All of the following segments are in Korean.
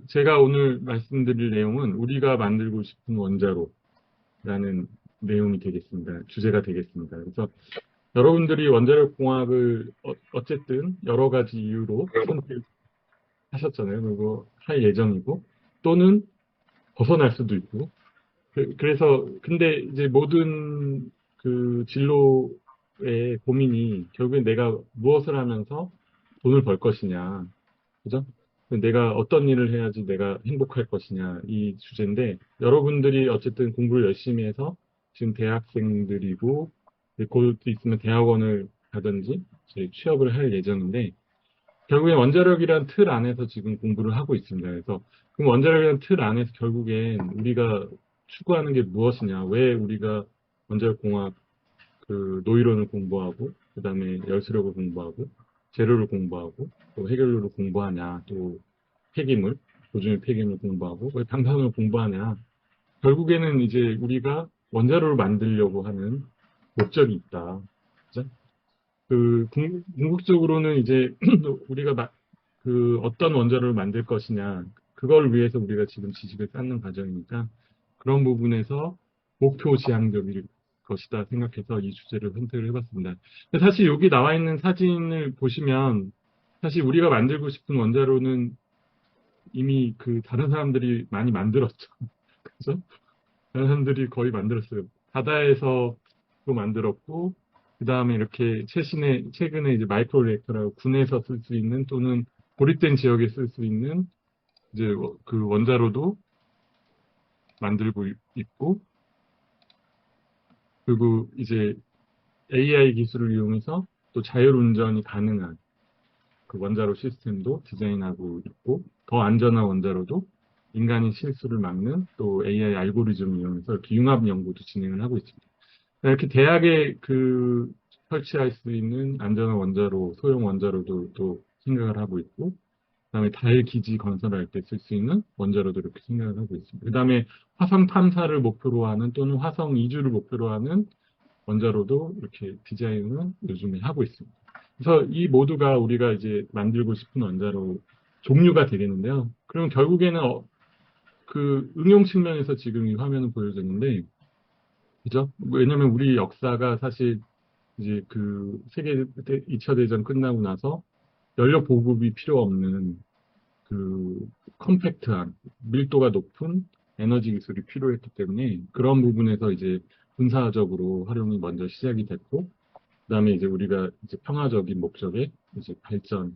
제가 오늘 말씀드릴 내용은 우리가 만들고 싶은 원자로라는 내용이 되겠습니다. 주제가 되겠습니다. 그래서 여러분들이 원자력 공학을 어쨌든 여러 가지 이유로 선택하셨잖아요. 그리고 할 예정이고 또는 벗어날 수도 있고. 그래서 근데 이제 모든 그 진로의 고민이 결국엔 내가 무엇을 하면서 돈을 벌 것이냐. 그죠? 내가 어떤 일을 해야지 내가 행복할 것이냐, 이 주제인데, 여러분들이 어쨌든 공부를 열심히 해서 지금 대학생들이고, 이제 곧 있으면 대학원을 가든지 이제 취업을 할 예정인데, 결국엔 원자력이란 틀 안에서 지금 공부를 하고 있습니다. 그래서, 그럼 원자력이란 틀 안에서 결국엔 우리가 추구하는 게 무엇이냐, 왜 우리가 원자력공학 그 노이론을 공부하고 그다음에 열수력을 공부하고 재료를 공부하고 또 해결료를 공부하냐 또 폐기물 도중에 폐기물 공부하고 왜 방사선을 공부하냐 결국에는 이제 우리가 원자로를 만들려고 하는 목적이 있다. 그죠? 그 궁극적으로는 이제 우리가 그 어떤 원자로를 만들 것이냐 그걸 위해서 우리가 지금 지식을 쌓는 과정이니까 그런 부분에서 목표 지향적일 것이다 생각해서 이 주제를 선택을 해봤습니다. 근데 사실 여기 나와 있는 사진을 보시면 사실 우리가 만들고 싶은 원자로는 이미 그 다른 사람들이 많이 만들었죠. 그죠? 다른 사람들이 거의 만들었어요. 바다에서 또 만들었고, 그 다음에 이렇게 최근에 이제 마이크로 리액터라고 군에서 쓸 수 있는 또는 고립된 지역에 쓸 수 있는 이제 그 원자로도 만들고 있고, 그리고 이제 AI 기술을 이용해서 또 자율운전이 가능한 그 원자로 시스템도 디자인하고 있고, 더 안전한 원자로도 인간이 실수를 막는 또 AI 알고리즘을 이용해서 이렇게 융합 연구도 진행을 하고 있습니다. 이렇게 대학에 그 설치할 수 있는 안전한 원자로, 소형 원자로도 또 생각을 하고 있고, 그다음에 달 기지 건설할 때 쓸 수 있는 원자로도 이렇게 생각을 하고 있습니다. 그다음에 화성 탐사를 목표로 하는 또는 화성 이주를 목표로 하는 원자로도 이렇게 디자인을 요즘에 하고 있습니다. 그래서 이 모두가 우리가 이제 만들고 싶은 원자로 종류가 되겠는데요. 그럼 결국에는 그 응용 측면에서 지금 이 화면을 보여줬는데, 그죠? 왜냐면 우리 역사가 사실 이제 그 세계 2차 대전 끝나고 나서 연료 보급이 필요 없는 그 컴팩트한 밀도가 높은 에너지 기술이 필요했기 때문에 그런 부분에서 이제 군사적으로 활용이 먼저 시작이 됐고 그다음에 이제 우리가 이제 평화적인 목적의 이제 발전을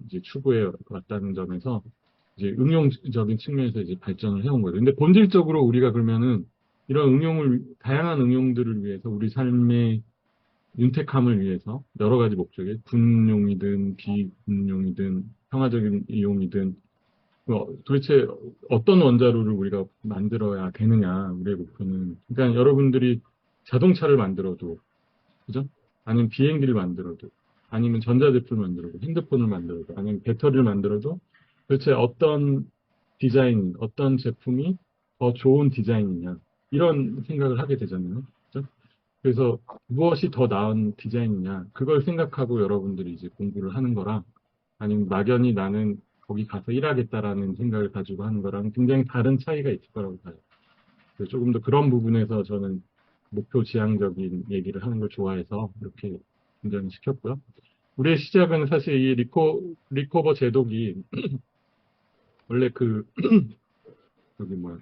이제 추구해 왔다는 점에서 이제 응용적인 측면에서 이제 발전을 해온 거죠. 근데 본질적으로 우리가 그러면은 이런 다양한 응용들을 위해서 우리 삶의 윤택함을 위해서 여러 가지 목적에 군용이든 비군용이든 평화적인 이용이든 도대체 어떤 원자로를 우리가 만들어야 되느냐 우리의 목표는 그러니까 여러분들이 자동차를 만들어도 그죠? 아니면 비행기를 만들어도 아니면 전자제품을 만들어도 핸드폰을 만들어도 아니면 배터리를 만들어도 도대체 어떤 디자인 어떤 제품이 더 좋은 디자인이냐 이런 생각을 하게 되잖아요. 그죠? 그래서 무엇이 더 나은 디자인이냐, 그걸 생각하고 여러분들이 이제 공부를 하는 거랑, 아니면 막연히 나는 거기 가서 일하겠다라는 생각을 가지고 하는 거랑 굉장히 다른 차이가 있을 거라고 봐요. 그래서 조금 더 그런 부분에서 저는 목표 지향적인 얘기를 하는 걸 좋아해서 이렇게 굉장히 시켰고요. 우리의 시작은 사실 이 리코버 제독이 원래 여기 뭐야,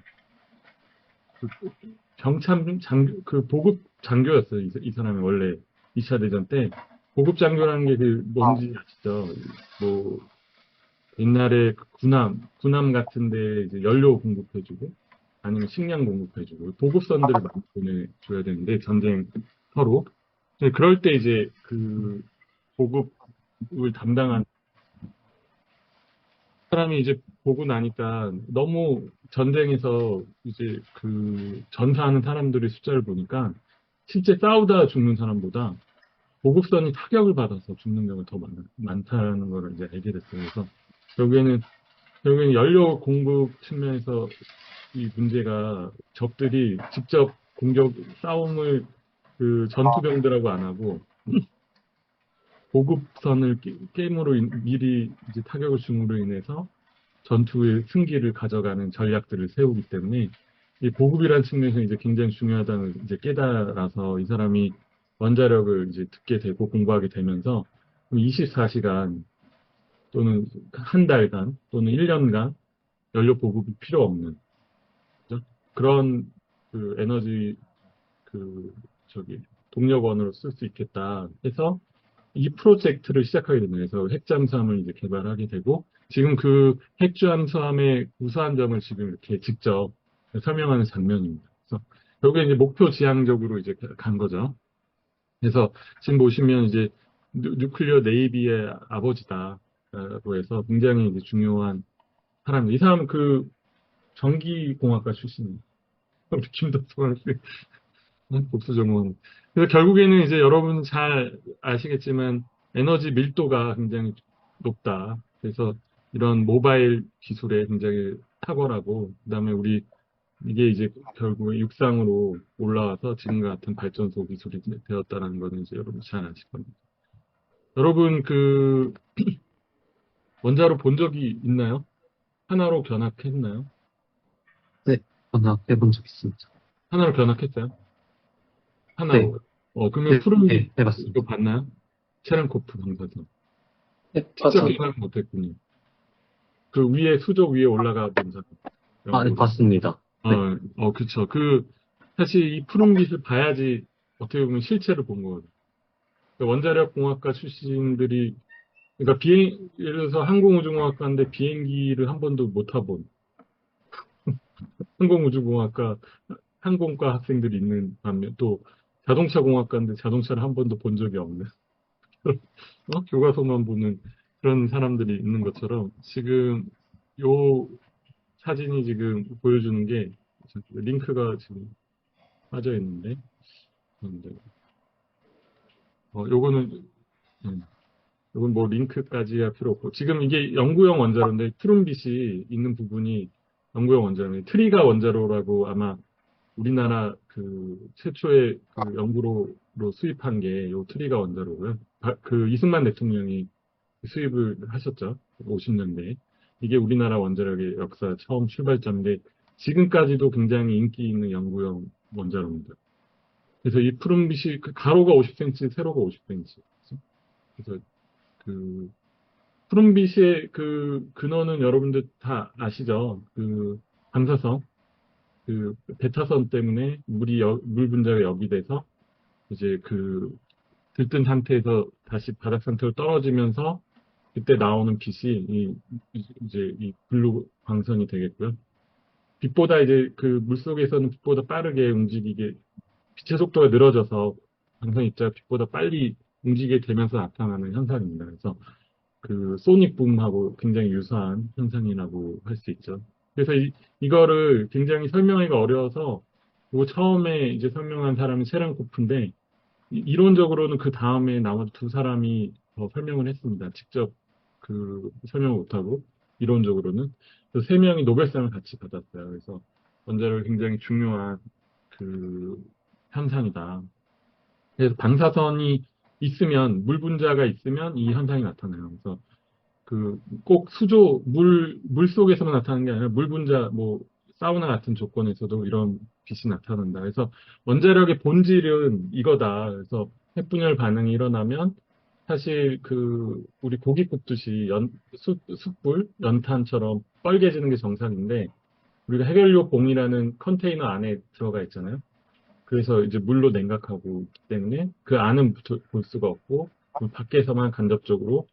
그 그 보급 장교였어요. 이 사람이 원래 2차 대전 때 보급 장교라는 게 그 아, 뭔지 아시죠? 뭐 옛날에 그 군함 같은데 이제 연료 공급해주고 아니면 식량 공급해주고 보급선들을 많이 보내줘야 되는데 전쟁 서로 그럴 때 이제 그 보급을 담당한 사람이 이제 보고 나니까 너무 전쟁에서 이제 그 전사하는 사람들의 숫자를 보니까 실제 싸우다 죽는 사람보다 보급선이 타격을 받아서 죽는 경우가 더 많다는 걸 이제 알게 됐어요. 그래서 결국에는 연료 공급 측면에서 이 문제가 적들이 직접 싸움을 그 전투병들하고 안 하고 보급선을 깨- 게임으로 미리 이제 타격을 줌으로 인해서 전투의 승기를 가져가는 전략들을 세우기 때문에 이 보급이라는 측면에서 이제 굉장히 중요하다는 이제 깨달아서 이 사람이 원자력을 이제 듣게 되고 공부하게 되면서 24시간 또는 한 달간 또는 1년간 연료 보급이 필요 없는 그죠? 그런 그 에너지 그 저기 동력원으로 쓸 수 있겠다 해서 이 프로젝트를 시작하게 됩니다. 그래서 핵잠수함을 이제 개발하게 되고 지금 그 핵잠수함의 우수한 점을 지금 이렇게 직접 설명하는 장면입니다. 그래서 결국에 이제 목표 지향적으로 이제 간 거죠. 그래서 지금 보시면 이제 뉴클리어 네이비의 아버지다라고 해서 굉장히 이제 중요한 사람. 이 사람은 그 전기공학과 출신입니다. 김덕수 복수 전공. 그래서 결국에는 이제 여러분 잘 아시겠지만 에너지 밀도가 굉장히 높다. 그래서 이런 모바일 기술에 굉장히 탁월하고, 그다음에 우리 이게 이제 결국에 육상으로 올라와서 지금과 같은 발전소 기술이 되었다는 거는 이제 여러분 잘 아실 겁니다. 여러분 그 원자로 본 적이 있나요? 하나로 견학했나요? 네, 전화 해본 적 있습니다. 하나로 견학했어요? 네, 하나로. 그러면 네, 푸른 네, 이거 해봤습니다. 봤나요? 체렌코프 방사선. 네, 직접 맞아. 경험은 못했군요. 그 위에, 수조 위에 올라가면서 아, 네, 연구를. 봤습니다. 네, 그쵸. 사실 이 푸른빛을 봐야지 어떻게 보면 실체를 본 거거든요. 그러니까 원자력 공학과 출신들이, 그러니까 예를 들어서 항공우주공학과인데 비행기를 한 번도 못 타본 항공우주공학과, 항공과 학생들이 있는 반면 또 자동차 공학과인데 자동차를 한 번도 본 적이 없는, 교과서만 보는 그런 사람들이 있는 것처럼 지금 요 사진이 지금 보여주는 게 링크가 지금 빠져 있는데, 그런데 요거는 요건 뭐 링크까지 할 필요 없고 지금 이게 영구형 원자로인데 푸른빛이 있는 부분이 영구형 원자로인데 트리가 원자로라고 아마 우리나라 그 최초의 그 연구로로 수입한 게 요 트리가 원자로고요. 그 이승만 대통령이 수입을 하셨죠. 50년대에. 이게 우리나라 원자력의 역사 처음 출발점인데 지금까지도 굉장히 인기 있는 연구용 원자로입니다. 그래서 이 푸른빛이 그 가로가 50cm, 세로가 50cm. 그래서 그 푸른빛의 그 근원은 여러분들 다 아시죠? 그 방사성, 그 베타선 때문에 물 분자가 역이돼서 이제 그 들뜬 상태에서 다시 바닥 상태로 떨어지면서 그때 나오는 빛이 이제 이 블루 광선이 되겠고요. 빛보다 이제 그 물속에서는 빛보다 빠르게 움직이게 빛의 속도가 늘어져서 광선 입자가 빛보다 빨리 움직이게 되면서 나타나는 현상입니다. 그래서 그 소닉 붐하고 굉장히 유사한 현상이라고 할 수 있죠. 그래서 이거를 굉장히 설명하기가 어려워서 그거 처음에 이제 설명한 사람이 체렌코프인데 이론적으로는 그 다음에 나머지 두 사람이 더 설명을 했습니다. 직접 그 설명을 못하고 이론적으로는 그래서 세 명이 노벨상을 같이 받았어요. 그래서 원자력 굉장히 중요한 그 현상이다. 그래서 방사선이 있으면 물 분자가 있으면 이 현상이 나타나요. 그래서 그 꼭 수조 물 속에서만 나타나는 게 아니라 물 분자 뭐 사우나 같은 조건에서도 이런 빛이 나타난다. 그래서 원자력의 본질은 이거다. 그래서 핵분열 반응이 일어나면 사실 그 우리 고기 굽듯이 숯불, 연탄처럼 뻘개지는 게 정상인데 우리가 해결료 봉이라는 컨테이너 안에 들어가 있잖아요. 그래서 이제 물로 냉각하고 있기 때문에 그 안은 볼 수가 없고 그 밖에서만 간접적으로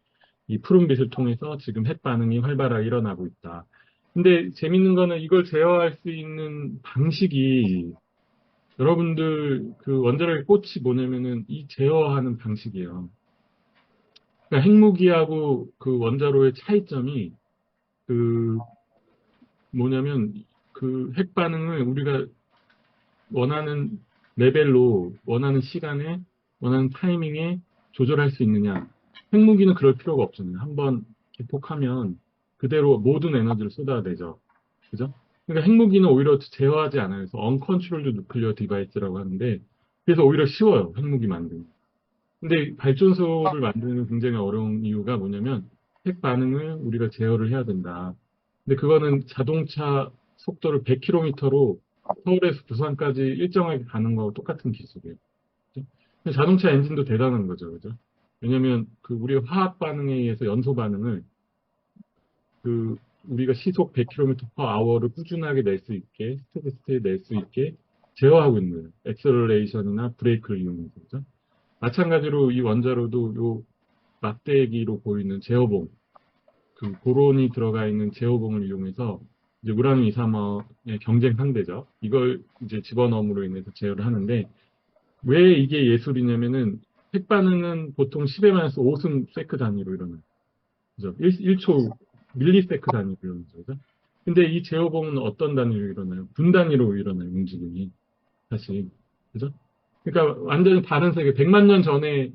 이 푸른빛을 통해서 지금 핵 반응이 활발하게 일어나고 있다. 근데 재밌는 거는 이걸 제어할 수 있는 방식이 여러분들 그 원자력의 꽃이 뭐냐면은 이 제어하는 방식이에요. 그러니까 핵무기하고 그 원자로의 차이점이 그 뭐냐면 그 핵 반응을 우리가 원하는 레벨로 원하는 시간에 원하는 타이밍에 조절할 수 있느냐. 핵무기는 그럴 필요가 없잖아요. 한번 개폭하면 그대로 모든 에너지를 쏟아내죠. 그죠? 그러니까 핵무기는 오히려 제어하지 않아요. 그래서 언컨트롤드 누클리어 디바이스라고 하는데 그래서 오히려 쉬워요. 핵무기 만드는. 근데 발전소를 만드는 굉장히 어려운 이유가 뭐냐면 핵 반응을 우리가 제어를 해야 된다. 근데 그거는 자동차 속도를 100km로 서울에서 부산까지 일정하게 가는 거하고 똑같은 기술이에요. 그죠? 근데 자동차 엔진도 대단한 거죠. 그죠? 왜냐면 그 우리 화학 반응에 의해서 연소 반응을 그 우리가 시속 100km per hour를 꾸준하게 낼 수 있게, 스테디 스테이 낼 수 있게 제어하고 있는 거예요. 액셀러레이션이나 브레이크를 이용해서. 그죠? 마찬가지로 이 원자로도 요 막대기로 보이는 제어봉, 그 보론이 들어가 있는 제어봉을 이용해서 이제 우라늄 235의 경쟁 상대죠. 이걸 이제 집어넣음으로 인해서 제어를 하는데 왜 이게 예술이냐면은 핵 반응은 보통 10의 마이너스 5승 세크 단위로 일어나요. 그죠? 1초 밀리세크 단위로 일어나죠. 그죠? 근데 이 제어봉은 어떤 단위로 일어나요? 분 단위로 일어나요, 움직임이. 사실. 그죠? 그러니까 완전히 다른 세계, 100만 년 전에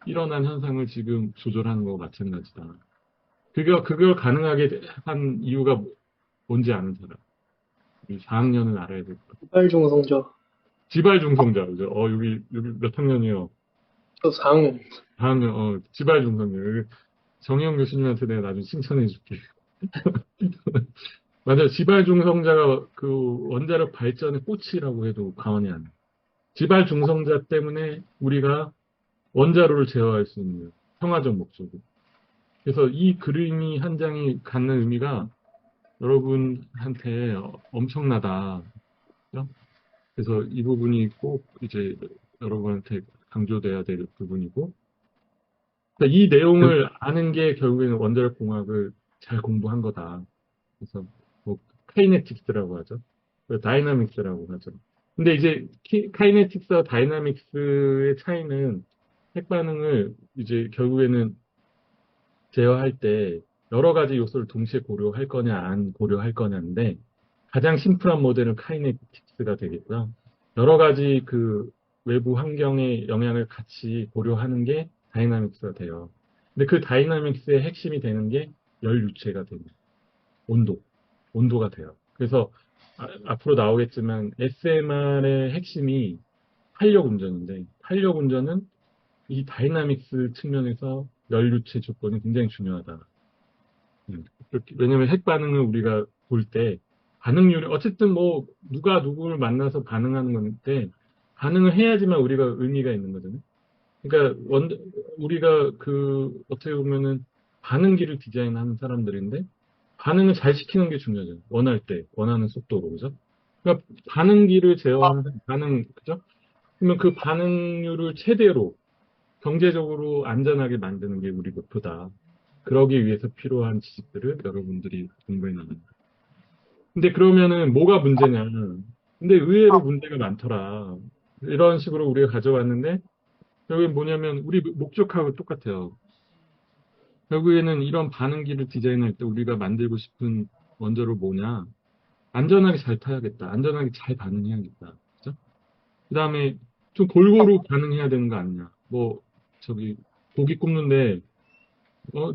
일어난 현상을 지금 조절하는 거와 마찬가지다. 그걸 가능하게 한 이유가 뭔지 아는 사람. 4학년은 알아야 될 것. 빨중성저. 지발중성자, 그죠? 여기 몇 학년이요? 저 4학년. 4학년, 지발중성자. 여기 정혜영 교수님한테 내가 나중에 칭찬해 줄게. 맞아요. 지발중성자가 그 원자력 발전의 꽃이라고 해도 과언이 아니에요. 지발중성자 때문에 우리가 원자로를 제어할 수 있는 평화적 목적이. 그래서 이 그림이 한 장이 갖는 의미가 여러분한테 엄청나다. 그죠? 그래서 이 부분이 꼭 이제 여러분한테 강조돼야 될 부분이고, 그러니까 이 내용을 아는 게 결국에는 원자력 공학을 잘 공부한 거다. 그래서 뭐 카이네틱스라고 하죠. 다이나믹스라고 하죠. 근데 이제 카이네틱스와 다이나믹스의 차이는 핵 반응을 이제 결국에는 제어할 때 여러 가지 요소를 동시에 고려할 거냐, 안 고려할 거냐인데, 가장 심플한 모델은 카이네틱스가 되겠고요. 여러 가지 그 외부 환경의 영향을 같이 고려하는 게 다이나믹스가 돼요. 근데 그 다이나믹스의 핵심이 되는 게 열 유체가 됩니다. 온도가 돼요. 그래서 앞으로 나오겠지만 SMR의 핵심이 탄력 운전인데, 탄력 운전은 이 다이나믹스 측면에서 열 유체 조건이 굉장히 중요하다. 왜냐면 핵 반응을 우리가 볼 때 반응률이 어쨌든 뭐 누가 누구를 만나서 반응하는 건데 반응을 해야지만 우리가 의미가 있는 거잖아요. 그러니까 우리가 그 어떻게 보면은 반응기를 디자인하는 사람들인데 반응을 잘 시키는 게 중요하죠. 원할 때 원하는 속도로 그죠? 그러니까 반응기를 제어하는 그죠? 그러면 그 반응률을 최대로 경제적으로 안전하게 만드는 게 우리 목표다. 그러기 위해서 필요한 지식들을 여러분들이 공부해 나가는. 근데 그러면은 뭐가 문제냐? 근데 의외로 문제가 많더라. 이런 식으로 우리가 가져왔는데 여기 뭐냐면 우리 목적하고 똑같아요. 결국에는 이런 반응기를 디자인할 때 우리가 만들고 싶은 원자로 뭐냐? 안전하게 잘 타야겠다. 안전하게 잘 반응해야겠다. 그죠? 그 다음에 좀 골고루 반응해야 되는 거 아니냐? 뭐 저기 고기 굽는데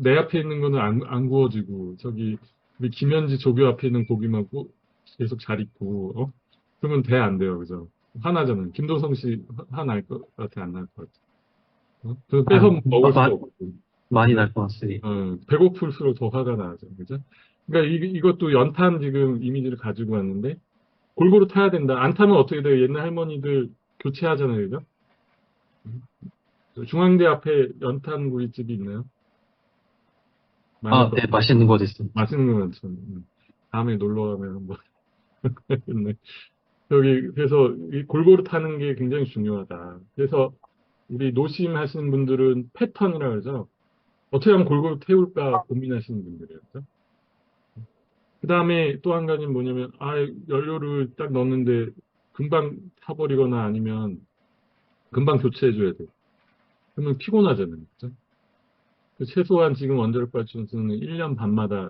내 앞에 있는 거는 안 구워지고, 저기, 우리 김현지 조교 앞에 있는 고기만 계속 잘 익고, 그러면 돼, 안 돼요, 그죠? 화나잖아요. 김도성 씨 화날 것 같아, 안 날 것 같아. 그래서 아, 뺏어 먹을 수도 없고, 많이 날 것 같습니다. 배고플수록 더 화가 나죠, 그죠? 그러니까 이것도 연탄 지금 이미지를 가지고 왔는데, 골고루 타야 된다. 안 타면 어떻게 돼요? 옛날 할머니들 교체하잖아요, 그죠? 중앙대 앞에 연탄 구이집이 있나요? 많을 아, 거. 네, 맛있는 곳 있습니다. 맛있는 거 많죠. 다음에 놀러 가면 한번 했네. 여기 그래서 이 골고루 타는 게 굉장히 중요하다. 그래서 우리 노심하시는 분들은 패턴이라 그러죠. 어떻게 하면 골고루 태울까 고민하시는 분들이에요. 그죠? 그 다음에 또 한 가지는 뭐냐면 연료를 딱 넣는데 금방 타버리거나 아니면 금방 교체해줘야 돼. 그러면 피곤하잖아요. 그죠? 최소한 지금 원자력 발전소는 1년 반마다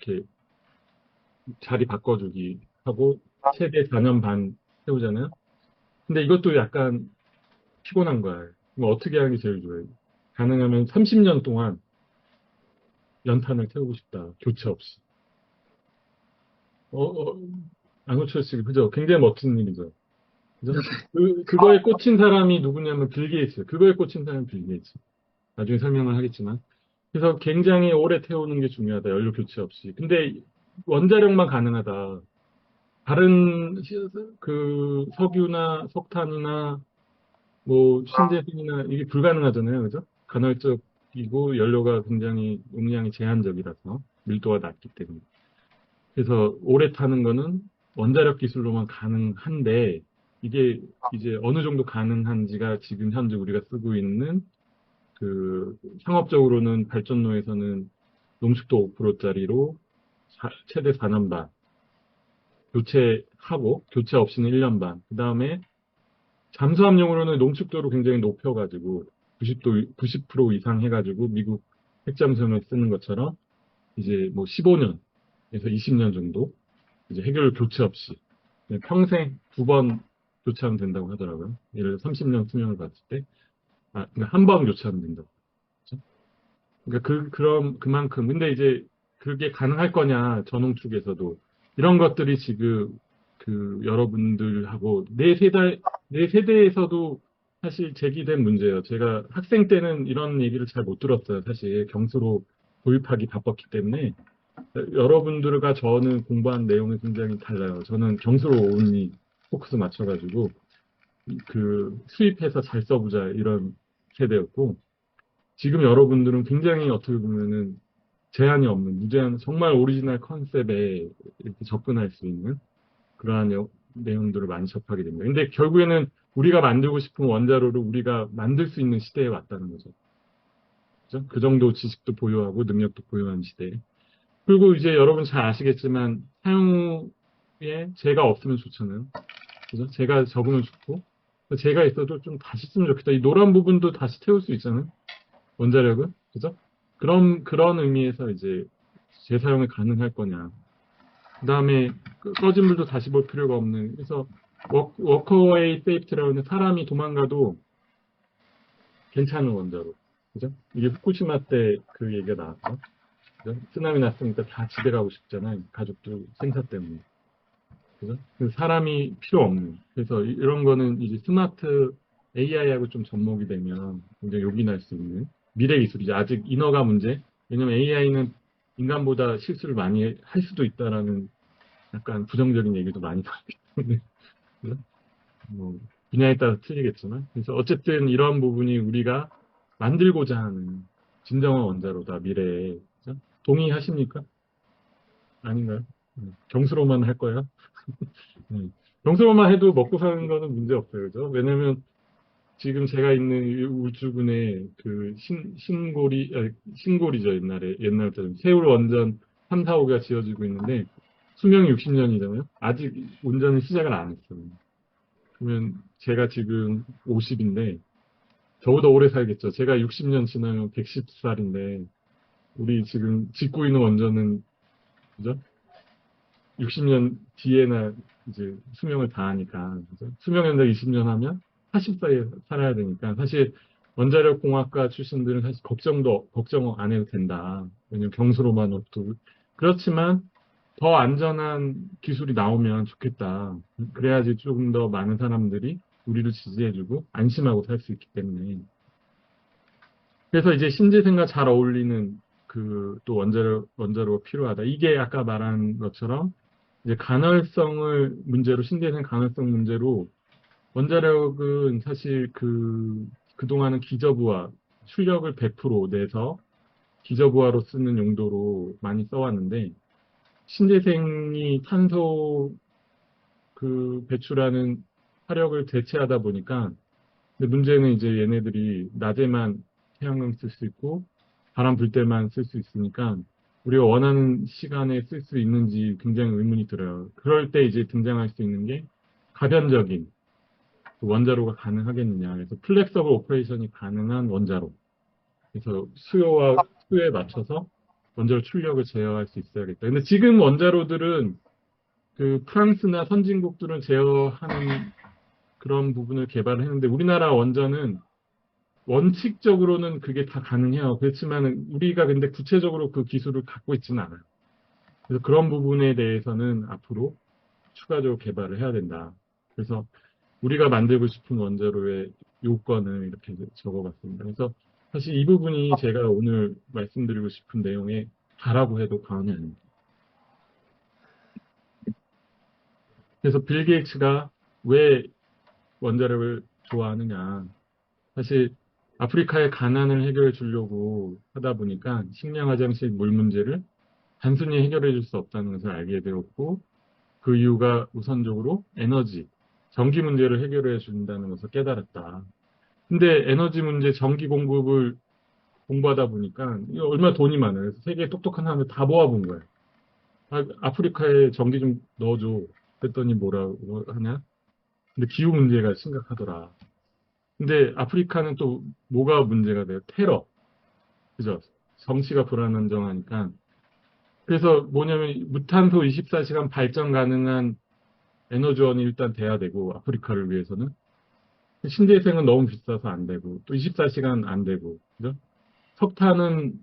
이렇게 자리 바꿔주기 하고 최대 4년 반 태우잖아요. 근데 이것도 약간 피곤한 거야. 그럼 어떻게 하는 게 제일 좋아요? 가능하면 30년 동안 연탄을 태우고 싶다. 교체 없이. 어, 어, 안호철 씨, 그죠? 굉장히 멋진 일이죠. 그죠? 그거에 꽂힌 사람이 누구냐면 빌 게이츠. 그거에 꽂힌 사람이 빌 게이츠. 나중에 설명을 하겠지만. 그래서 굉장히 오래 태우는 게 중요하다. 연료 교체 없이. 근데 원자력만 가능하다. 다른 그 석유나 석탄이나 뭐 신재생이나 이게 불가능하잖아요, 그죠? 간헐적이고 연료가 굉장히 용량이 제한적이라서 밀도가 낮기 때문에. 그래서 오래 타는 거는 원자력 기술로만 가능한데 이게 이제 어느 정도 가능한지가 지금 현재 우리가 쓰고 있는 그 상업적으로는 발전로에서는 농축도 5%짜리로 최대 4년 반 교체하고 교체 없이는 1년 반. 그 다음에 잠수함용으로는 농축도를 굉장히 높여가지고 90% 이상 해가지고 미국 핵잠수함을 쓰는 것처럼 이제 뭐 15년에서 20년 정도 이제 해결 교체 없이 그냥 평생 2번 교체하면 된다고 하더라고요. 예를 들어 30년 수명을 봤을 때, 그러니까 한 번 교체하면 된다고. 그렇죠? 그러니까 그럼 그만큼 근데 이제 그게 가능할 거냐 전홍축에서도 이런 것들이 지금 그 여러분들하고 내 세대에서도 사실 제기된 문제예요. 제가 학생 때는 이런 얘기를 잘 못 들었어요. 사실 경수로 도입하기 바빴기 때문에 여러분들과 저는 공부한 내용이 굉장히 달라요. 저는 경수로 온리 포커스 맞춰가지고 그 수입해서 잘 써보자 이런 세대였고 지금 여러분들은 굉장히 어떻게 보면은 제한이 없는 무제한 정말 오리지널 컨셉에 이렇게 접근할 수 있는 그러한 내용들을 많이 접하게 됩니다. 근데 결국에는 우리가 만들고 싶은 원자로를 우리가 만들 수 있는 시대에 왔다는 거죠. 그죠? 그 정도 지식도 보유하고 능력도 보유한 시대에. 그리고 이제 여러분 잘 아시겠지만 사용후에 재가 없으면 좋잖아요. 그죠? 재가 적으면 좋고 재가 있어도 좀 다시 쓰면 좋겠다. 이 노란 부분도 다시 태울 수 있잖아요. 원자력은 그죠? 그런 의미에서 이제 재사용이 가능할 거냐. 그 다음에 꺼진 물도 다시 볼 필요가 없는. 그래서 워커웨이 세이프티라고 하는 사람이 도망가도 괜찮은 원자로. 그죠? 이게 후쿠시마 때 그 얘기가 나왔죠. 그죠? 쓰나미 났으니까 다 집에 가고 싶잖아요. 가족들 생사 때문에. 그죠? 그래서 사람이 필요 없는. 그래서 이런 거는 이제 스마트 AI하고 좀 접목이 되면 굉장히 요긴할 수 있는 미래 기술이죠. 아직 인허가 문제. 왜냐면 AI는 인간보다 실수를 많이 할 수도 있다라는 약간 부정적인 얘기도 많이 나오기 때문에. 그죠? 뭐, 분야에 따라 틀리겠지만. 그래서 어쨌든 이런 부분이 우리가 만들고자 하는 진정한 원자로다, 미래에. 그죠? 동의하십니까? 아닌가요? 경수로만 할 거예요? 경수로만 해도 먹고 사는 거는 문제 없어요. 그죠? 왜냐면 지금 제가 있는 이 울주군에 그 신고리죠, 옛날처럼. 세월 원전 3, 4, 5가 지어지고 있는데 수명이 60년이잖아요. 아직 운전을 시작을 안 했어요. 그러면 제가 지금 50인데 저보다 오래 살겠죠. 제가 60년 지나면 110살인데 우리 지금 짓고 있는 원전은 그죠? 60년 뒤에나 이제 수명을 다하니까 그죠? 수명 연장 20년 하면 80살에 살아야 되니까 사실 원자력 공학과 출신들은 사실 걱정 안 해도 된다. 왜냐면 경수로만 없도 그렇지만 더 안전한 기술이 나오면 좋겠다. 그래야지 조금 더 많은 사람들이 우리를 지지해주고 안심하고 살 수 있기 때문에. 그래서 이제 신재생과 잘 어울리는 그 또 원자로가 필요하다. 이게 아까 말한 것처럼 이제 신재생 간헐성 문제로 원자력은 사실 그동안은 기저부하, 출력을 100% 내서 기저부하로 쓰는 용도로 많이 써왔는데, 신재생이 탄소 배출하는 화력을 대체하다 보니까, 근데 문제는 이제 얘네들이 낮에만 태양광 쓸 수 있고, 바람 불 때만 쓸 수 있으니까, 우리가 원하는 시간에 쓸 수 있는지 굉장히 의문이 들어요. 그럴 때 이제 등장할 수 있는 게 가변적인 그 원자로가 가능하겠느냐. 그래서 플렉서블 오퍼레이션이 가능한 원자로. 그래서 수요와 수요에 맞춰서 원자로 출력을 제어할 수 있어야겠다. 근데 지금 원자로들은 그 프랑스나 선진국들은 제어하는 그런 부분을 개발을 했는데 우리나라 원전은 원칙적으로는 그게 다 가능해요. 그렇지만 우리가 근데 구체적으로 그 기술을 갖고 있지는 않아요. 그래서 그런 부분에 대해서는 앞으로 추가적으로 개발을 해야 된다. 그래서 우리가 만들고 싶은 원자로의 요건을 이렇게 적어봤습니다. 그래서 사실 이 부분이 제가 오늘 말씀드리고 싶은 내용에 다라고 해도 과언이 아닙니다. 그래서 빌 게이츠가 왜 원자력을 좋아하느냐. 사실 아프리카의 가난을 해결해 주려고 하다 보니까 식량, 화장실, 물 문제를 단순히 해결해 줄 수 없다는 것을 알게 되었고, 그 이유가 우선적으로 에너지, 전기 문제를 해결해 준다는 것을 깨달았다. 근데 에너지 문제, 전기 공급을 공부하다 보니까 이게 얼마나 돈이 많아요. 그래서 세계 똑똑한 사람들 다 모아본 거예요. 아프리카에 전기 좀 넣어줘. 그랬더니 뭐라고 하냐? 근데 기후 문제가 심각하더라. 근데 아프리카는 또 뭐가 문제가 돼요? 테러. 그죠? 정치가 불안정하니까. 그래서 뭐냐면 무탄소 24시간 발전 가능한 에너지원이 일단 돼야 되고, 아프리카를 위해서는. 신재생은 너무 비싸서 안 되고, 또 24시간 안 되고, 그죠? 석탄은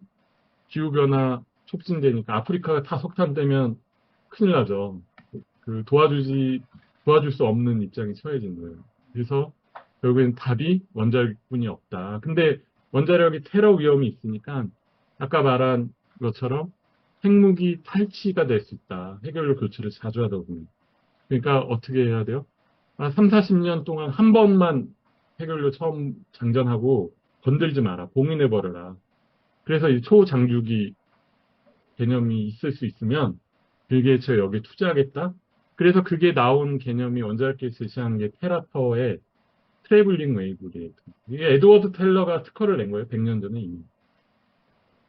기후변화 촉진되니까 아프리카가 다 석탄 떼면 큰일 나죠. 도와줄 수 없는 입장에 처해진 거예요. 그래서 결국엔 답이 원자력뿐이 없다. 근데 원자력이 테러 위험이 있으니까 아까 말한 것처럼 핵무기 탈취가 될 수 있다. 해결력 교체를 자주 하다 보면. 그러니까 어떻게 해야 돼요? 3, 40년 동안 한 번만 해결료 처음 장전하고 건들지 마라. 봉인해버려라. 그래서 이 초장주기 개념이 있을 수 있으면 빌 게이츠가 여기에 투자하겠다. 그래서 그게 나온 개념이 원자력계에서 제시하는 게 테라파워의 트래블링 웨이브 리액터. 이게 에드워드 텔러가 특허를 낸 거예요. 100년 전에 이미.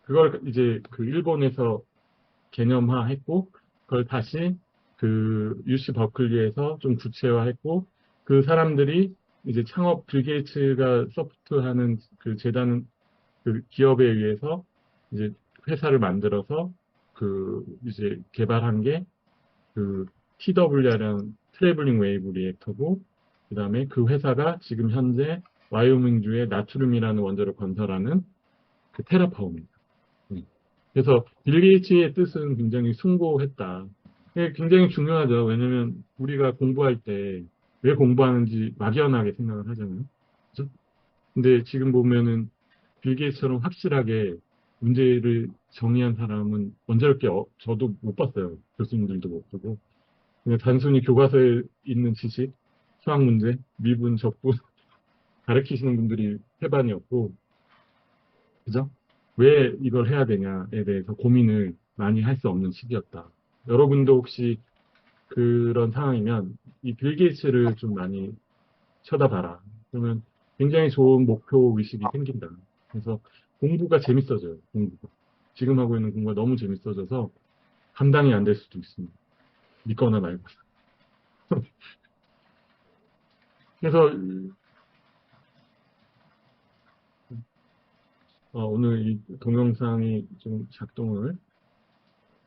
그걸 이제 그 일본에서 개념화했고, 그걸 다시 그 UC 버클리에서 좀 구체화했고, 그 사람들이 이제 창업 빌 게이츠가 서포트하는 그 재단 그 기업에 의해서 이제 회사를 만들어서 그 이제 개발한 게 그 TWR이라는 트래블링 웨이브 리액터고, 그 다음에 그 회사가 지금 현재 와이오밍주의 나트륨이라는 원자로 건설하는 그 테라파워입니다. 그래서 빌 게이츠의 뜻은 굉장히 숭고했다. 이게 굉장히 중요하죠. 왜냐면 우리가 공부할 때 왜 공부하는지 막연하게 생각을 하잖아요. 그죠? 근데 지금 보면은 빌 게이츠처럼 확실하게 문제를 정의한 사람은 원자력계 저도 못 봤어요. 교수님들도 못 보고. 그냥 단순히 교과서에 있는 지식, 수학 문제, 미분, 적분 가르치시는 분들이 태반이었고, 그죠? 왜 이걸 해야 되냐에 대해서 고민을 많이 할 수 없는 시기였다. 여러분도 혹시 그런 상황이면 이 빌 게이츠를 좀 많이 쳐다봐라. 그러면 굉장히 좋은 목표 의식이 생긴다. 그래서 공부가 재밌어져요. 공부가. 지금 하고 있는 공부가 너무 재밌어져서 감당이 안 될 수도 있습니다. 믿거나 말거나. 그래서 오늘 이 동영상이 좀 작동을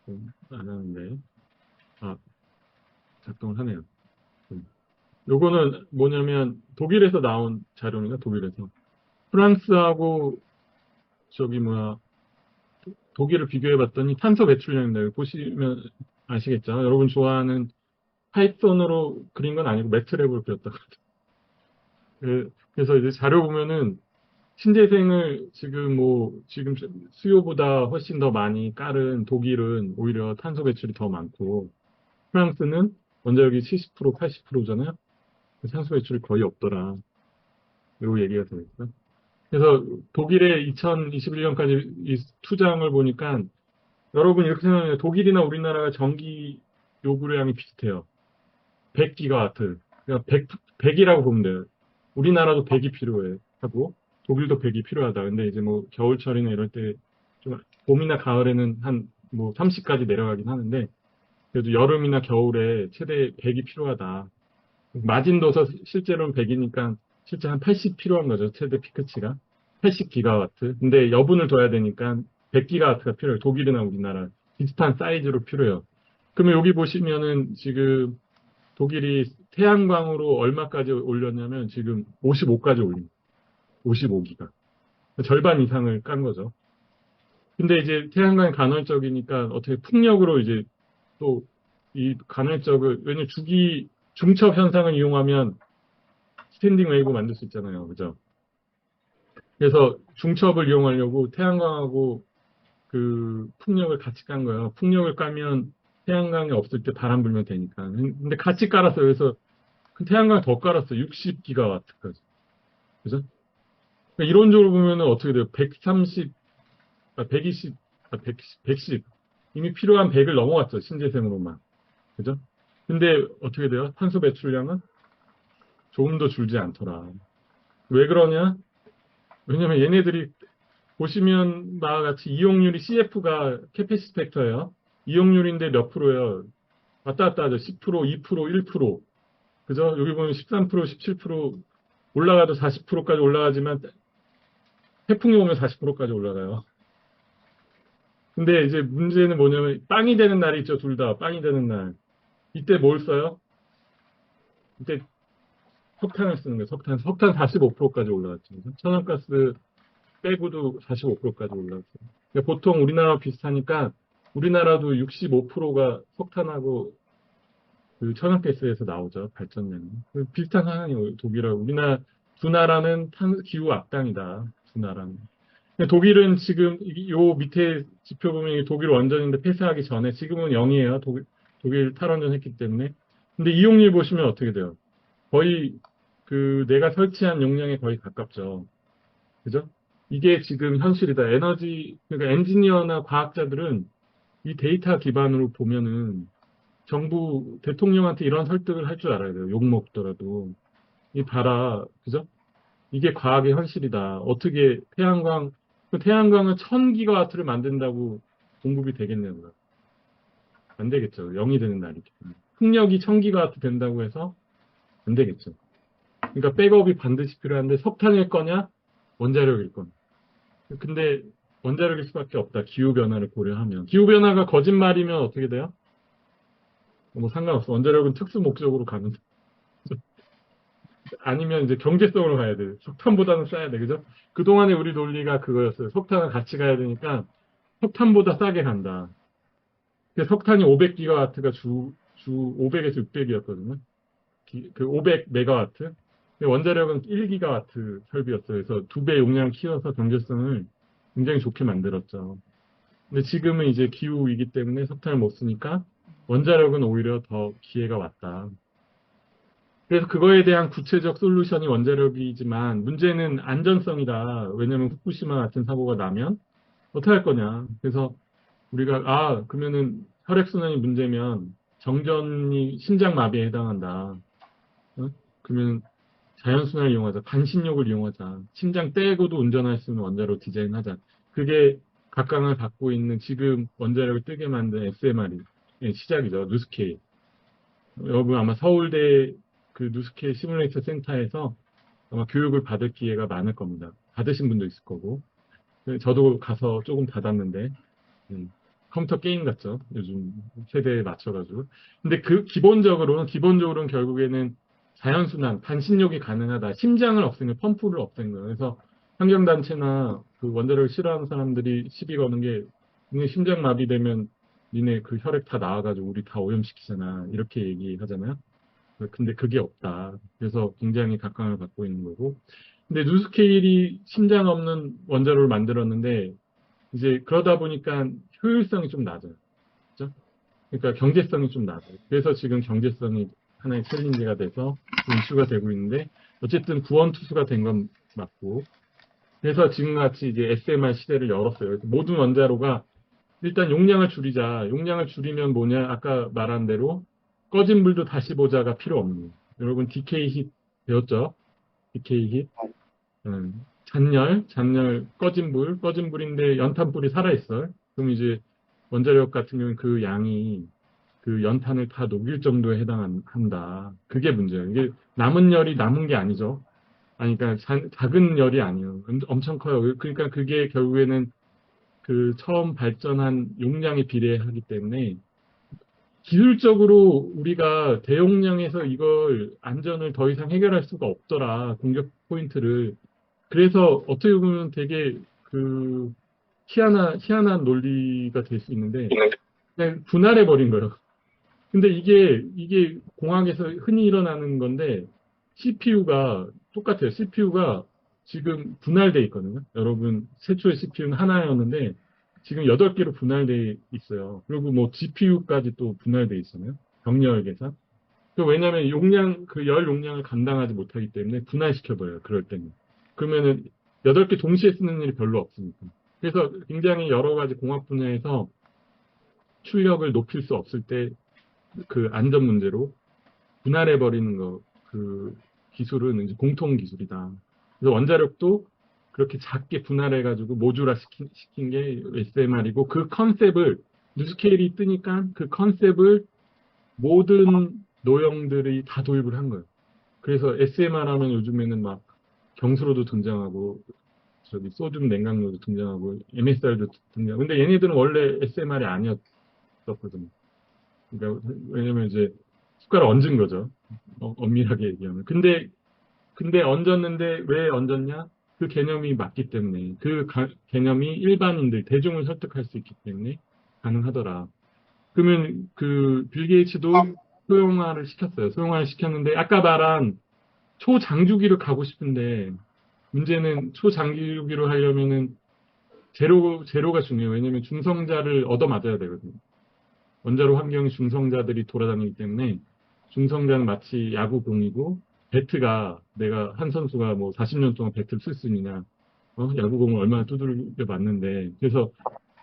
좀 안 하는데, 작동을 하네요. 요거는 뭐냐면 독일에서 나온 자료입니다. 독일에서. 프랑스하고 저기 뭐야 독일을 비교해 봤더니 탄소 배출량입니다. 여기 보시면 아시겠죠? 여러분 좋아하는 파이썬으로 그린 건 아니고 매트랩으로 그렸다고. 그래서 이제 자료 보면은 신재생을 지금 수요보다 훨씬 더 많이 깔은 독일은 오히려 탄소 배출이 더 많고, 프랑스는 원자력이 70%, 80%잖아요. 탄소 배출이 거의 없더라. 요 얘기가 되겠죠. 그래서 독일의 2021년까지 이 투자량을 보니까 여러분 이렇게 생각해요. 독일이나 우리나라가 전기 요구량이 비슷해요. 100기가와트. 그러니까 100이라고 보면 돼요. 우리나라도 100이 필요해 하고 독일도 100이 필요하다. 근데 이제 뭐 겨울철이나 이럴 때 좀 봄이나 가을에는 한 뭐 30까지 내려가긴 하는데 그래도 여름이나 겨울에 최대 100이 필요하다. 마진도서 실제로는 100이니까 실제 한 80 필요한 거죠. 최대 피크치가. 80기가와트. 근데 여분을 둬야 되니까 100기가와트가 필요해요. 독일이나 우리나라. 비슷한 사이즈로 필요해요. 그러면 여기 보시면은 지금 독일이 태양광으로 얼마까지 올렸냐면 지금 55까지 올립니다. 55기가. 절반 이상을 깐 거죠. 근데 이제 태양광이 간헐적이니까 어떻게 풍력으로 이제 또 이 간헐적을, 왜냐면 중첩 현상을 이용하면 스탠딩 웨이브 만들 수 있잖아요. 그죠? 그래서 중첩을 이용하려고 태양광하고 그 풍력을 같이 깐 거예요. 풍력을 까면 태양광이 없을 때 바람 불면 되니까. 근데 같이 깔았어요. 그래서 그 태양광 더 깔았어요. 60기가와트까지. 그죠? 그러니까 이론적으로 보면은 어떻게 돼요? 130, 120, 110. 이미 필요한 100을 넘어갔죠. 신재생으로만. 그죠? 근데 어떻게 돼요? 탄소 배출량은 조금 더 줄지 않더라. 왜 그러냐? 왜냐면 얘네들이 보시면 바와 같이 이용률이 CF가 캐패시티 팩터예요. 이용률인데 몇 프로예요? 왔다 갔다 하죠. 10%, 2%, 1%. 그죠? 여기 보면 13%, 17% 올라가도 40%까지 올라가지만 태풍이 오면 40%까지 올라가요. 근데 이제 문제는 뭐냐면 빵이 되는 날이 있죠. 둘 다 빵이 되는 날. 이때 뭘 써요? 이때 석탄을 쓰는 거예요. 석탄 45%까지 올라갔죠. 천연가스 빼고도 45%까지 올라갔어요. 그러니까 보통 우리나라와 비슷하니까 우리나라도 65%가 석탄하고 그 천연가스에서 나오죠. 발전량이. 비슷한 상황이에요. 독일하고 우리나라 두 나라는 기후 악당이다. 두 나라는. 독일은 지금 요 밑에 지표 보면 독일 원전인데 폐쇄하기 전에 지금은 0이에요. 독일 탈원전 했기 때문에. 근데 이용률 보시면 어떻게 돼요? 거의 그 내가 설치한 용량에 거의 가깝죠. 그죠? 이게 지금 현실이다. 그러니까 엔지니어나 과학자들은 이 데이터 기반으로 보면은 정부 대통령한테 이런 설득을 할 줄 알아야 돼요. 욕 먹더라도. 이 봐라. 그죠? 이게 과학의 현실이다. 어떻게 태양광을 1000기가와트를 만든다고 공급이 되겠냐고요. 안 되겠죠. 0이 되는 날이기 때문에. 풍력이 1000기가와트 된다고 해서 안 되겠죠. 그러니까 백업이 반드시 필요한데 석탄일 거냐? 원자력일 거냐. 근데 원자력일 수밖에 없다. 기후변화를 고려하면. 기후변화가 거짓말이면 어떻게 돼요? 뭐 상관없어. 원자력은 특수 목적으로 가는. 아니면 이제 경제성으로 가야 돼. 석탄보다는 싸야 돼. 그죠? 그동안에 우리 논리가 그거였어요. 석탄은 같이 가야 되니까 석탄보다 싸게 간다. 근데 석탄이 500기가와트가 주 500에서 600이었거든요. 그 500메가와트. 원자력은 1기가와트 설비였어요. 그래서 2배 용량 키워서 경제성을 굉장히 좋게 만들었죠. 근데 지금은 이제 기후이기 때문에 석탄을 못 쓰니까 원자력은 오히려 더 기회가 왔다. 그래서 그거에 대한 구체적 솔루션이 원자력이지만 문제는 안전성이다. 왜냐면 후쿠시마 같은 사고가 나면 어떻게 할 거냐. 그래서 우리가 그러면은 혈액순환이 문제면 정전이 심장마비에 해당한다. 어? 그러면 자연순환을 이용하자. 반신욕을 이용하자. 심장 떼고도 운전할 수 있는 원자로 디자인하자. 그게 각광을 받고 있는 지금 원자력을 뜨게 만든 SMR이 시작이죠. 누스케이. 여러분 아마 서울대 그 누스케이 시뮬레이터 센터에서 아마 교육을 받을 기회가 많을 겁니다. 받으신 분도 있을 거고. 저도 가서 조금 받았는데 컴퓨터 게임 같죠. 요즘 세대에 맞춰가지고. 근데 기본적으로는 결국에는 자연순환, 반신욕이 가능하다. 심장을 없애는 거예요. 펌프를 없애는 거예요. 그래서 환경단체나 그 원자력을 싫어하는 사람들이 시비 거는 게 니네 심장마비 되면 니네 그 혈액 다 나와가지고 우리 다 오염시키잖아. 이렇게 얘기하잖아요. 근데 그게 없다. 그래서 굉장히 각광을 받고 있는 거고. 근데 누스케일이 심장 없는 원자로를 만들었는데 이제 그러다 보니까 효율성이 좀 낮아요. 그죠? 그러니까 경제성이 좀 낮아요. 그래서 지금 경제성이 하나의 챌린지가 돼서 이슈가 되고 있는데 어쨌든 구원투수가 된 건 맞고 그래서 지금같이 이제 SMR 시대를 열었어요. 그래서 모든 원자로가 일단 용량을 줄이자. 용량을 줄이면 뭐냐? 아까 말한 대로 꺼진 불도 다시 보자가 필요 없는 거예요. 여러분 디케이 힛 배웠죠? 디케이 힛. 잔열, 꺼진 불인데 연탄불이 살아있어요. 그럼 이제 원자력 같은 경우는 그 양이 그 연탄을 다 녹일 정도에 해당한다. 그게 문제예요. 이게 남은 열이 남은 게 아니죠. 아니, 그러니까 작은 열이 아니에요. 엄청 커요. 그러니까 그게 결국에는 그 처음 발전한 용량에 비례하기 때문에 기술적으로 우리가 대용량에서 이걸 안전을 더 이상 해결할 수가 없더라. 공격 포인트를. 그래서 어떻게 보면 되게 그 희한한 논리가 될 수 있는데 그냥 분할해 버린 거예요. 근데 이게 공학에서 흔히 일어나는 건데 CPU가 똑같아요. CPU가 지금 분할돼 있거든요. 여러분 최초의 CPU는 하나였는데 지금 8개로 분할돼 있어요. 그리고 뭐 GPU까지 또 분할돼 있잖아요. 병렬 계산. 왜냐하면 열 용량을 감당하지 못하기 때문에 분할시켜버려요. 그럴 때는. 그러면은 8개 동시에 쓰는 일이 별로 없으니까. 그래서 굉장히 여러 가지 공학 분야에서 출력을 높일 수 없을 때 그 안전 문제로 분할해버리는 그 기술은 이제 공통 기술이다. 그래서 원자력도 그렇게 작게 분할해가지고 모듈화 시킨 게 SMR이고 그 컨셉을 뉴스케일이 뜨니까 그 컨셉을 모든 노형들이 다 도입을 한 거예요. 그래서 SMR 하면 요즘에는 막 경수로도 등장하고 저기 소듐 냉각로도 등장하고 MSR도 등장하고 근데 얘네들은 원래 SMR이 아니었었거든요. 그러니까 왜냐면 이제 숟가락 얹은 거죠. 엄밀하게 얘기하면. 근데 얹었는데 왜 얹었냐? 그 개념이 맞기 때문에 그 개념이 일반인들 대중을 설득할 수 있기 때문에 가능하더라. 그러면 그 빌 게이츠도 소형화를 시켰어요. 소형화를 시켰는데 아까 말한 초장주기를 가고 싶은데 문제는 초장주기로 하려면은 제로가 중요해요. 왜냐면 중성자를 얻어맞아야 되거든요. 원자로 환경이 중성자들이 돌아다니기 때문에 중성자는 마치 야구공이고 배트가 내가 한 선수가 뭐 40년 동안 배트를 쓸 수 있느냐 야구공을 얼마나 두들겨 맞는데 그래서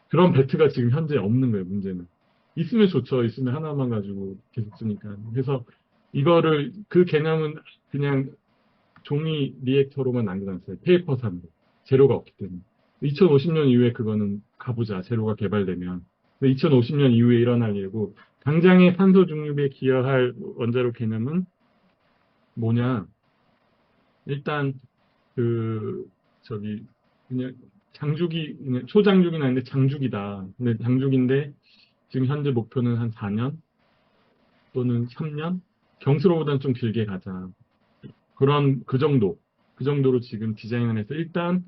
그런 배트가 지금 현재 없는 거예요. 문제는 있으면 좋죠. 있으면 하나만 가지고 계속 쓰니까 그래서 이거를 그 개념은 그냥 종이 리액터로만 남겨놨어요. 페이퍼상으로 제로가 없기 때문에 2050년 이후에 그거는 가보자. 제로가 개발되면 2050년 이후에 일어날 일이고 당장의 탄소 중립에 기여할 원자력 개념은 뭐냐? 일단 그 저기 그냥 장주기 그냥 초장주기는 아닌데 장주기다. 근데 장주기인데 지금 현재 목표는 한 4년 또는 3년 경수로보다는 좀 길게 가자. 그런 그 정도로 지금 디자인을 해서 일단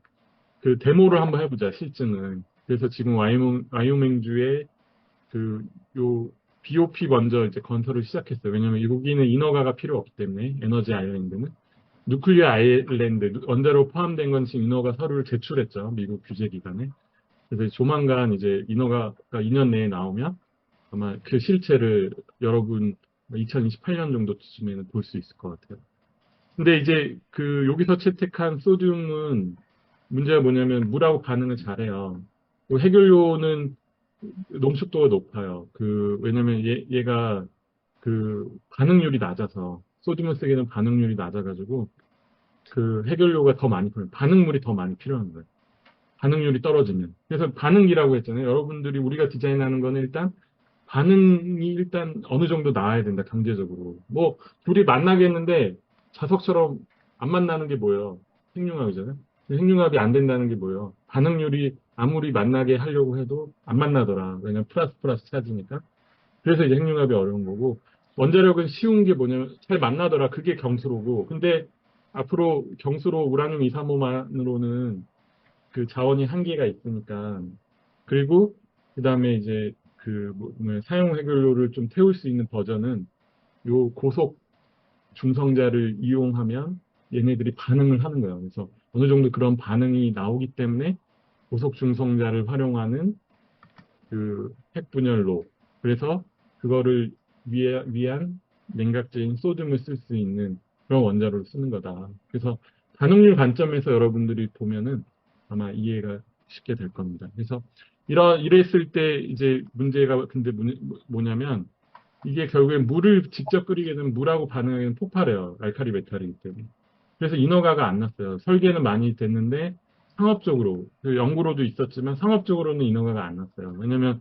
그 데모를 한번 해보자 실증을. 그래서 지금 와이오밍주에 그 요 BOP 먼저 이제 건설을 시작했어요. 왜냐면 여기는 인허가가 필요 없기 때문에 에너지 아일랜드는 누클리어 아일랜드 원자로 포함된 건 지금 인허가 서류를 제출했죠. 미국 규제 기관에. 그래서 조만간 이제 인허가가 2년 내에 나오면 아마 그 실체를 여러분 2028년 정도쯤에는 볼 수 있을 것 같아요. 근데 이제 그 여기서 채택한 소듐은 문제가 뭐냐면 물하고 반응을 잘해요. 그 해결료는 농축도가 높아요. 왜냐면 얘가 그 반응률이 낮아서 소듐을 쓰기는 반응률이 낮아가지고 그 해결료가 더 많이 필요해요. 반응물이 더 많이 필요한 거예요. 반응률이 떨어지면. 그래서 반응기라고 했잖아요. 여러분들이 우리가 디자인하는 거는 일단 반응이 일단 어느 정도 나와야 된다, 강제적으로. 뭐, 둘이 만나겠는데 자석처럼 안 만나는 게 뭐예요? 핵융합이잖아요. 핵융합이 안 된다는 게 뭐예요? 반응률이 아무리 만나게 하려고 해도 안 만나더라. 왜냐면 플러스 플러스 차지니까. 그래서 이제 핵융합이 어려운 거고, 원자력은 쉬운 게 뭐냐면 잘 만나더라. 그게 경수로고. 근데 앞으로 경수로 우라늄 235만으로는 그 자원이 한계가 있으니까. 그리고 그 다음에 이제 사용 해결료를 좀 태울 수 있는 버전은 요 고속 중성자를 이용하면 얘네들이 반응을 하는 거예요. 그래서 어느 정도 그런 반응이 나오기 때문에 고속 중성자를 활용하는 그 핵분열로 그래서 그거를 위한 냉각제인 소듐을 쓸 수 있는 그런 원자로를 쓰는 거다. 그래서 반응률 관점에서 여러분들이 보면은 아마 이해가 쉽게 될 겁니다. 그래서 이랬을 때 이제 문제가 근데 뭐냐면 이게 결국엔 물을 직접 끓이게 되면 물하고 반응하기는 폭발해요. 알카리 메탈이기 때문에. 그래서 인허가가 안 났어요. 설계는 많이 됐는데 상업적으로 연구로도 있었지만 상업적으로는 인허가가 안 났어요. 왜냐면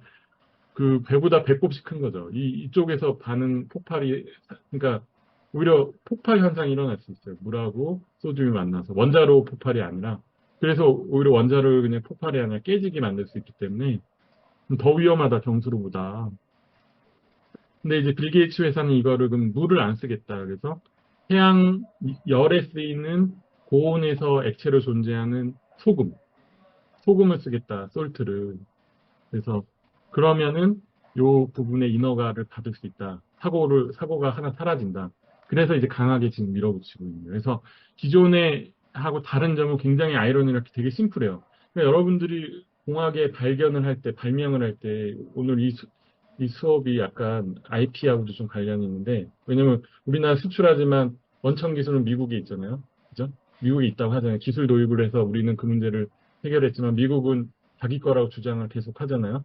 그 배보다 배꼽씩 큰 거죠. 이쪽에서 반응 폭발이 그러니까 오히려 폭발 현상이 일어날 수 있어요. 물하고 소듐이 만나서 원자로 폭발이 아니라 그래서 오히려 원자를 그냥 폭발이 아니라 깨지게 만들 수 있기 때문에 더 위험하다 경수로보다. 근데 이제 빌 게이츠 회사는 이거를 그럼 물을 안 쓰겠다. 그래서 해양 열에 쓰이는 고온에서 액체로 존재하는 소금을 쓰겠다. 솔트를. 그래서 그러면은 요 부분에 인허가를 받을 수 있다. 사고가 하나 사라진다. 그래서 이제 강하게 지금 밀어붙이고 있는 거예요. 그래서 기존에 하고 다른 점은 굉장히 아이러니하게 되게 심플해요. 그러니까 여러분들이 공학의 발견을 할 때, 발명을 할 때, 오늘 이 수업이 약간 IP하고도 좀 관련이 있는데, 왜냐면 우리나라 수출하지만 원천 기술은 미국에 있잖아요. 그죠? 미국에 있다고 하잖아요. 기술 도입을 해서 우리는 그 문제를 해결했지만 미국은 자기 거라고 주장을 계속 하잖아요.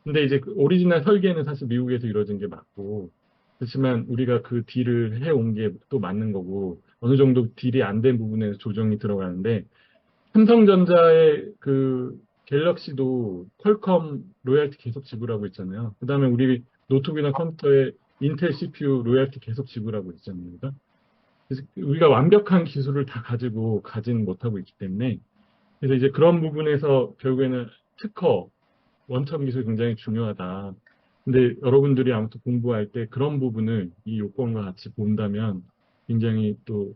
근데 이제 그 오리지널 설계는 사실 미국에서 이루어진 게 맞고, 그렇지만 우리가 그 딜을 해온 게 또 맞는 거고, 어느 정도 딜이 안 된 부분에서 조정이 들어가는데, 삼성전자의 그 갤럭시도 퀄컴 로열티 계속 지불하고 있잖아요. 그 다음에 우리 노트북이나 컴퓨터에 인텔 CPU 로열티 계속 지불하고 있잖아요. 그러니까 그래서 우리가 완벽한 기술을 다 가지고 가진 못하고 있기 때문에 그래서 이제 그런 부분에서 결국에는 특허, 원천 기술이 굉장히 중요하다. 근데 여러분들이 아무튼 공부할 때 그런 부분을 이 요건과 같이 본다면 굉장히 또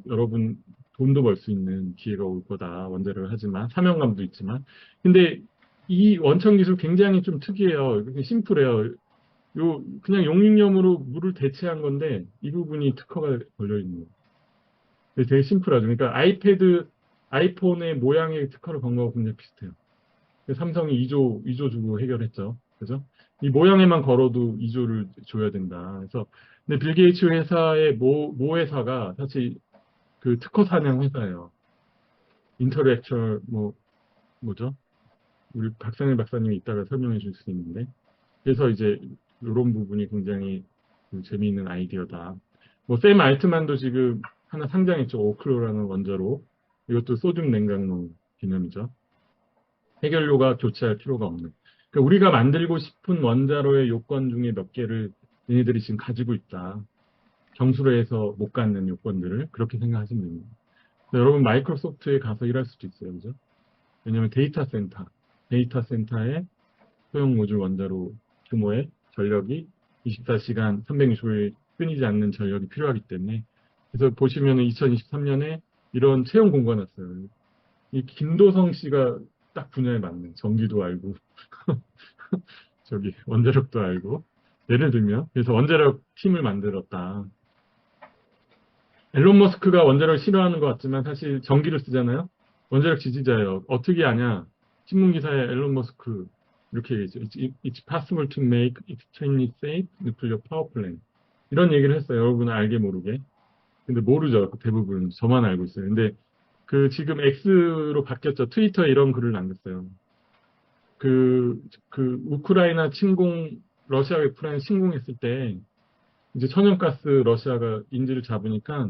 여러분 돈도 벌 수 있는 기회가 올 거다. 원자력을 하지만 사명감도 있지만 근데 이 원천 기술 굉장히 좀 특이해요. 심플해요. 그냥 용익염으로 물을 대체한 건데 이 부분이 특허가 걸려 있는 거예요. 되게 심플하죠. 그러니까 아이패드, 아이폰의 모양의 특허를 건 거하고 굉장히 비슷해요. 삼성이 2조 주고 해결했죠. 그죠? 이 모양에만 걸어도 2조를 줘야 된다. 그래서 근데 빌 게이츠 회사의 모 회사가 사실 그 특허 사냥 회사예요. 인터렉처 뭐죠? 우리 박상일 박사님이 이따가 설명해 줄 수 있는데 그래서 이제 이런 부분이 굉장히 재미있는 아이디어다. 샘 알트만도 지금 하나 상장했죠. 오클로라는 원자로. 이것도 소듐 냉각로 개념이죠. 해결료가 교체할 필요가 없는. 그러니까 우리가 만들고 싶은 원자로의 요건 중에 몇 개를 얘네들이 지금 가지고 있다. 경수로 해서 못 갖는 요건들을 그렇게 생각하시면 됩니다. 여러분 마이크로소프트에 가서 일할 수도 있어요. 그죠? 왜냐하면 데이터 센터에 소형 모듈 원자로 규모의 전력이 24시간 365일 끊이지 않는 전력이 필요하기 때문에 그래서 보시면 2023년에 이런 채용 공고가 났어요. 이 김도성 씨가 딱 분야에 맞는 전기도 알고 저기 원자력도 알고 예를 들면 그래서 원자력 팀을 만들었다. 앨런 머스크가 원자력을 싫어하는 것 같지만 사실 전기를 쓰잖아요. 원자력 지지자예요. 어떻게 아냐? 신문 기사에 앨런 머스크 이렇게 얘기했죠. It's possible to make extremely safe nuclear power plant. 이런 얘기를 했어요. 여러분은 알게 모르게. 근데 모르죠. 대부분 저만 알고 있어요. 근데 지금 X로 바뀌었죠. 트위터에 이런 글을 남겼어요. 우크라이나 침공, 러시아가 우크라이나 침공했을 때 이제 천연가스 러시아가 인지를 잡으니까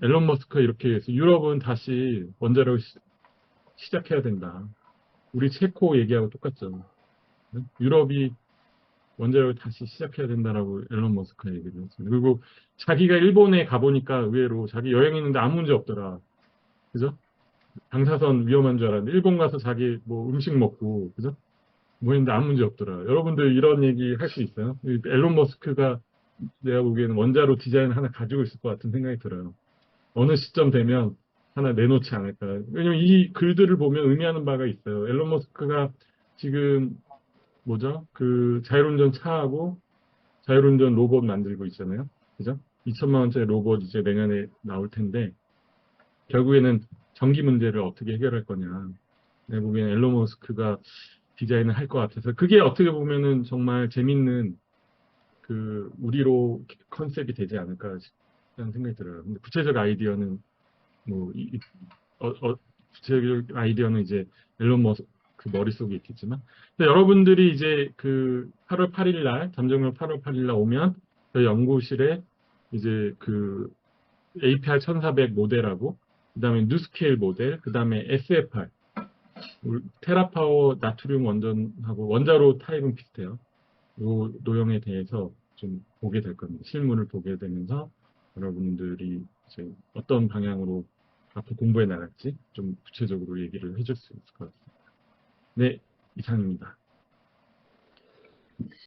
앨런 머스크가 이렇게 해서 유럽은 다시 원자력을 시작해야 된다. 우리 체코 얘기하고 똑같죠. 유럽이 원자력을 다시 시작해야 된다라고 앨런 머스크가 얘기를 했어요. 그리고 자기가 일본에 가보니까 의외로 자기 여행했는데 아무 문제 없더라. 그죠? 방사선 위험한 줄 알았는데 일본 가서 자기 음식 먹고 그죠? 뭐 했는데 아무 문제 없더라. 여러분들 이런 얘기 할 수 있어요? 앨런 머스크가 내가 보기에는 원자로 디자인 하나 가지고 있을 것 같은 생각이 들어요. 어느 시점 되면 하나 내놓지 않을까. 왜냐면 이 글들을 보면 의미하는 바가 있어요. 앨런 머스크가 지금 뭐죠? 자율운전 차하고 자율운전 로봇 만들고 있잖아요. 그죠? 2천만 원짜리 로봇 이제 내년에 나올 텐데 결국에는 전기 문제를 어떻게 해결할 거냐. 내가 보기에는 앨런 머스크가 디자인을 할 것 같아서 그게 어떻게 보면은 정말 재밌는 우리로 컨셉이 되지 않을까 싶다는 생각이 들어요. 근데 구체적 아이디어는 뭐, 구체적 아이디어는 이제 앨런 머스크 머릿속에 있겠지만. 근데 여러분들이 이제 8월 8일 날, 잠정령 8월 8일 날 오면 저희 연구실에 이제 APR 1400 모델하고, 그 다음에 뉴스케일 모델, 그 다음에 SFR, 테라파워 나트륨 원전하고 원자로 타입은 비슷해요. 요 노형에 대해서 좀 보게 될 겁니다. 실물을 보게 되면서 여러분들이 이제 어떤 방향으로 앞으로 공부해 나갈지 좀 구체적으로 얘기를 해줄 수 있을 것 같습니다. 네, 이상입니다.